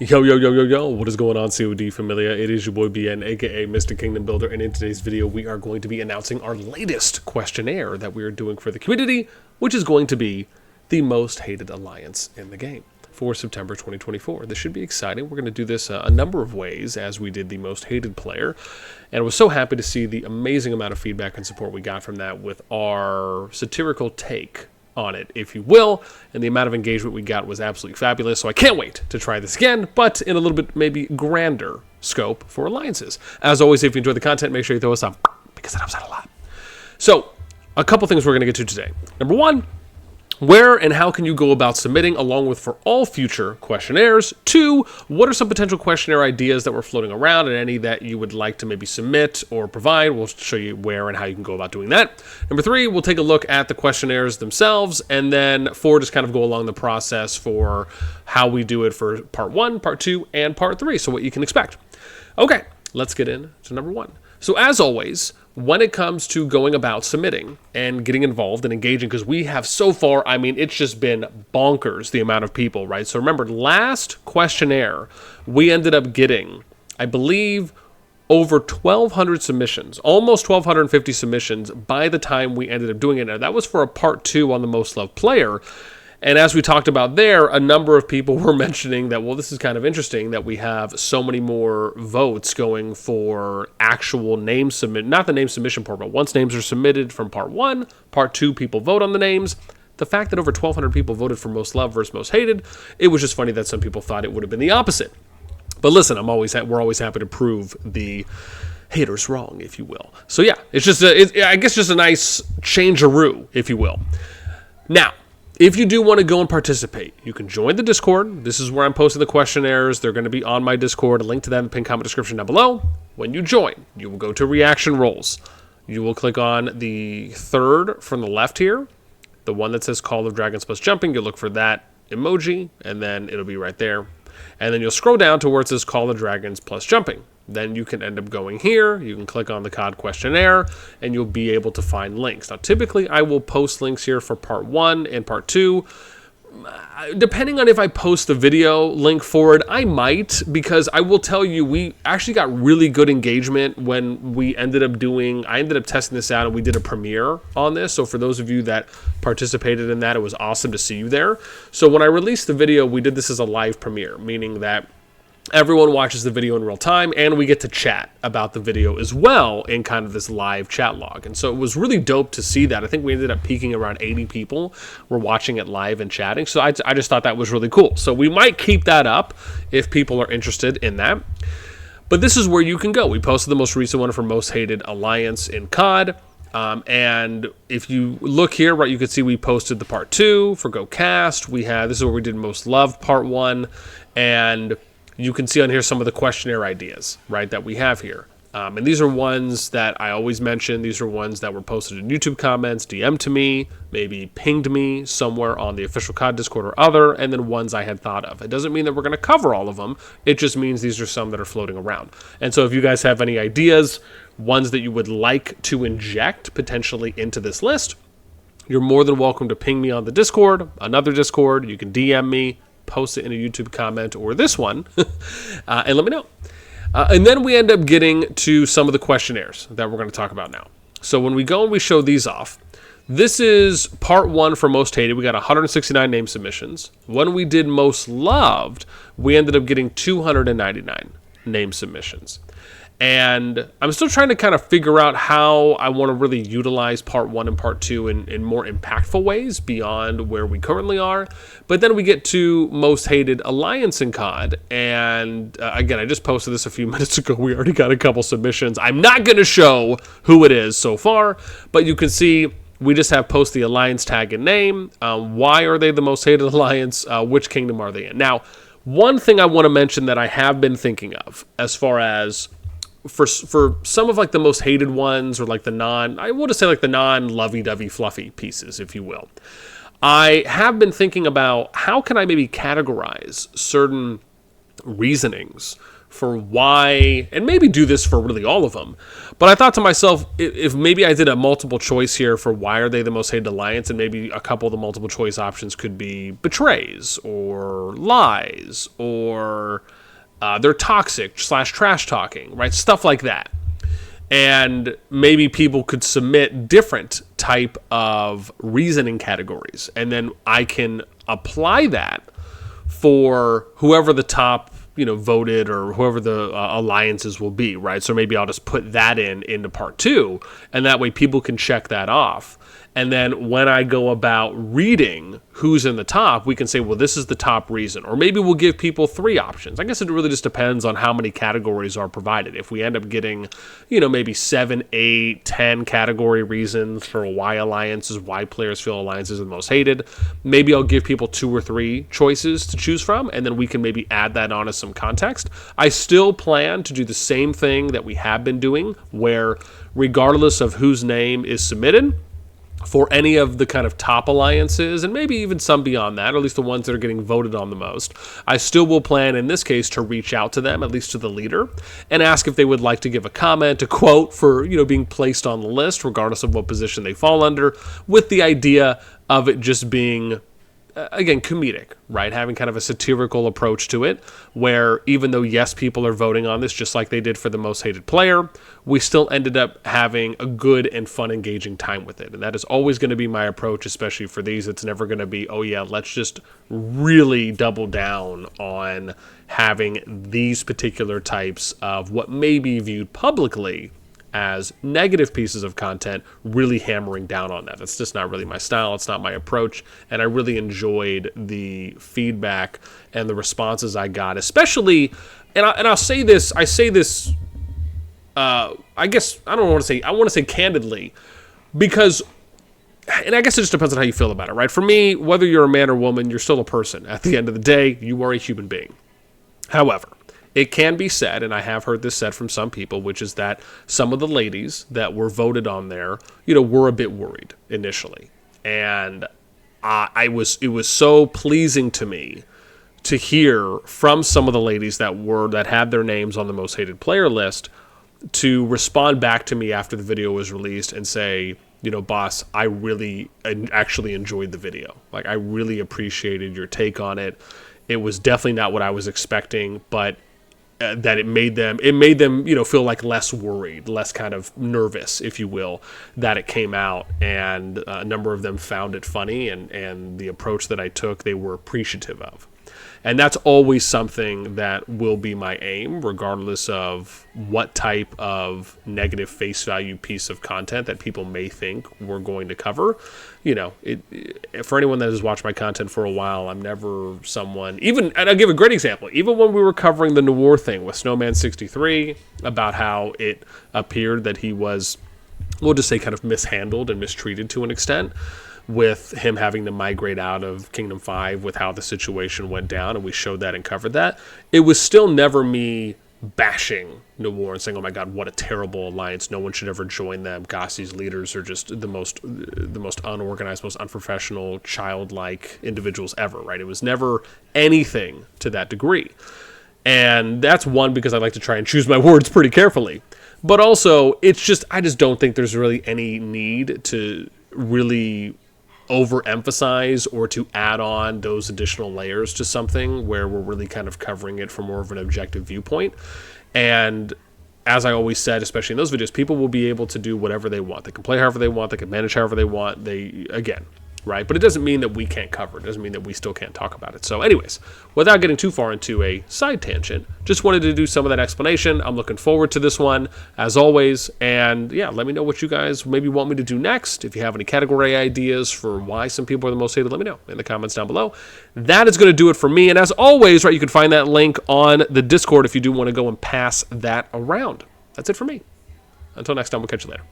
Yo, yo, yo, yo, yo, what is going on, CoD Familia? It is your boy BN, aka Mr. Kingdom Builder, and in today's video, we are going to be announcing our latest questionnaire that we are doing for the community, which is going to be the most hated alliance in the game for September 2024. This should be exciting. We're going to do this a number of ways, as we did the most hated player, and I was so happy to see the amazing amount of feedback and support we got from that with our satirical take on it, if you will, and the amount of engagement we got was absolutely fabulous, so I can't wait to try this again, but in a little bit maybe grander scope for alliances. As always, if you enjoy the content, make sure you throw us up, because that helps out a lot. So, a couple things we're going to get to today. Number one, where and how can you go about submitting, along with for all future questionnaires? 2, what are some potential questionnaire ideas that were floating around and any that you would like to maybe submit or provide? We'll show you where and how you can go about doing that. Number 3, we'll take a look at the questionnaires themselves. And then 4, just kind of go along the process for how we do it for part 1, part 2, and part 3. So what you can expect. Okay, let's get into number 1. So as always, when it comes to going about submitting and getting involved and engaging, because we have so far, I mean, it's just been bonkers, the amount of people, right? So remember, last questionnaire, we ended up getting, I believe, over 1,200 submissions, almost 1,250 submissions by the time we ended up doing it. Now, that was for a part 2 on the most loved player. And as we talked about there, a number of people were mentioning that, well, this is kind of interesting that we have so many more votes going for actual name submit, not the name submission part, but once names are submitted from part 1, part 2, people vote on the names. The fact that over 1,200 people voted for most loved versus most hated, it was just funny that some people thought it would have been the opposite. But listen, we're always happy to prove the haters wrong, if you will. So yeah, it's just, I guess just a nice change-a-roo, if you will. Now, if you do want to go and participate, you can join the Discord. This is where I'm posting the questionnaires. They're going to be on my Discord. A link to that in the pinned comment description down below. When you join, you will go to reaction roles. You will click on the third from the left here, the one that says Call of Dragons plus jumping. You'll look for that emoji, and then it'll be right there. And then you'll scroll down to where it says Call of Dragons plus jumping. Then you can end up going here, you can click on the CoD questionnaire, and you'll be able to find links. Now, typically, I will post links here for part 1 and part 2. Depending on if I post the video link for it, I might, because I will tell you, we actually got really good engagement when we ended up I ended up testing this out, and we did a premiere on this. So for those of you that participated in that, it was awesome to see you there. So when I released the video, we did this as a live premiere, meaning that everyone watches the video in real time, and we get to chat about the video as well in kind of this live chat log. And so it was really dope to see that. I think we ended up peaking around 80 people were watching it live and chatting. So I just thought that was really cool. So we might keep that up if people are interested in that. But this is where you can go. We posted the most recent one for most hated alliance in COD. And if you look here, right, you can see we posted the part 2 for Go Cast. This is where we did most loved part 1. And you can see on here some of the questionnaire ideas, right, that we have here. And these are ones that I always mention. These are ones that were posted in YouTube comments, DM'd to me, maybe pinged me somewhere on the official COD Discord or other, and then ones I had thought of. It doesn't mean that we're going to cover all of them. It just means these are some that are floating around. And so if you guys have any ideas, ones that you would like to inject potentially into this list, you're more than welcome to ping me on the Discord, another Discord. You can DM me, post it in a YouTube comment or this one, and let me know. And then we end up getting to some of the questionnaires that we're going to talk about now. So when we go and we show these off, this is part 1 for most hated. We got 169 name submissions. When we did most loved, we ended up getting 299 name submissions. And I'm still trying to kind of figure out how I want to really utilize part 1 and part 2 in more impactful ways beyond where we currently are. But then we get to most hated alliance in COD. And again, I just posted this a few minutes ago. We already got a couple submissions. I'm not going to show who it is so far, but you can see we just have post the alliance tag and name. Why are they the most hated alliance? Which kingdom are they in? Now, one thing I want to mention that I have been thinking of as far as for some of like the most hated ones, or like I want to say like the non-lovey-dovey fluffy pieces, if you will. I have been thinking about how can I maybe categorize certain reasonings for why, and maybe do this for really all of them. But I thought to myself, if maybe I did a multiple choice here for why are they the most hated alliance, and maybe a couple of the multiple choice options could be betrays or lies or they're toxic / trash talking, right? Stuff like that. And maybe people could submit different type of reasoning categories, and then I can apply that for whoever the top, voted, or whoever the alliances will be, right? So maybe I'll just put that into part 2, and that way people can check that off. And then when I go about reading who's in the top, we can say, well, this is the top reason. Or maybe we'll give people 3 options. I guess it really just depends on how many categories are provided. If we end up getting, maybe 7, 8, 10 category reasons for why alliances, why players feel alliances are the most hated, maybe I'll give people 2 or 3 choices to choose from, and then we can maybe add that on as some context. I still plan to do the same thing that we have been doing, where regardless of whose name is submitted, for any of the kind of top alliances, and maybe even some beyond that, or at least the ones that are getting voted on the most, I still will plan, in this case, to reach out to them, at least to the leader, and ask if they would like to give a comment, a quote for, being placed on the list, regardless of what position they fall under, with the idea of it just being, again, comedic, right? Having kind of a satirical approach to it, where even though, yes, people are voting on this just like they did for the most hated player, we still ended up having a good and fun, engaging time with it. And that is always going to be my approach, especially for these. It's never going to be, oh yeah, let's just really double down on having these particular types of what may be viewed publicly as negative pieces of content, really hammering down on that. That's just not really my style. It's not my approach. And I really enjoyed the feedback and the responses I got, especially, and I'll say this, I guess, I want to say candidly, because, and I guess it just depends on how you feel about it, right? For me, whether you're a man or woman, you're still a person. At the end of the day, you are a human being. However, it can be said, and I have heard this said from some people, which is that some of the ladies that were voted on there, were a bit worried initially. And it was so pleasing to me to hear from some of the ladies that had their names on the most hated player list to respond back to me after the video was released and say, boss, I really actually enjoyed the video. Like, I really appreciated your take on it. It was definitely not what I was expecting, but that it made them, feel like less worried, less kind of nervous, if you will, that it came out. And a number of them found it funny, and the approach that I took, they were appreciative of. And that's always something that will be my aim, regardless of what type of negative face value piece of content that people may think we're going to cover. For anyone that has watched my content for a while, I'm never someone, and I'll give a great example. Even when we were covering the Noir thing with Snowman63, about how it appeared that he was, we'll just say, kind of mishandled and mistreated to an extent, with him having to migrate out of Kingdom 5 with how the situation went down, and we showed that and covered that. It was still never me bashing Noir and saying, oh my god, what a terrible alliance, no one should ever join them, gosh, these leaders are just the most unorganized, most unprofessional, childlike individuals ever, right? It was never anything to that degree. And that's one, because I like to try and choose my words pretty carefully. But also, I just don't think there's really any need to really overemphasize or to add on those additional layers to something where we're really kind of covering it from more of an objective viewpoint. And as I always said, especially in those videos, people will be able to do whatever they want. They can play however they want. They can manage however they want. Right? But it doesn't mean that we can't cover it. It doesn't mean that we still can't talk about it. So anyways, without getting too far into a side tangent, just wanted to do some of that explanation. I'm looking forward to this one, as always. And yeah, let me know what you guys maybe want me to do next. If you have any category ideas for why some people are the most hated, let me know in the comments down below. That is going to do it for me. And as always, right, you can find that link on the Discord if you do want to go and pass that around. That's it for me. Until next time, we'll catch you later.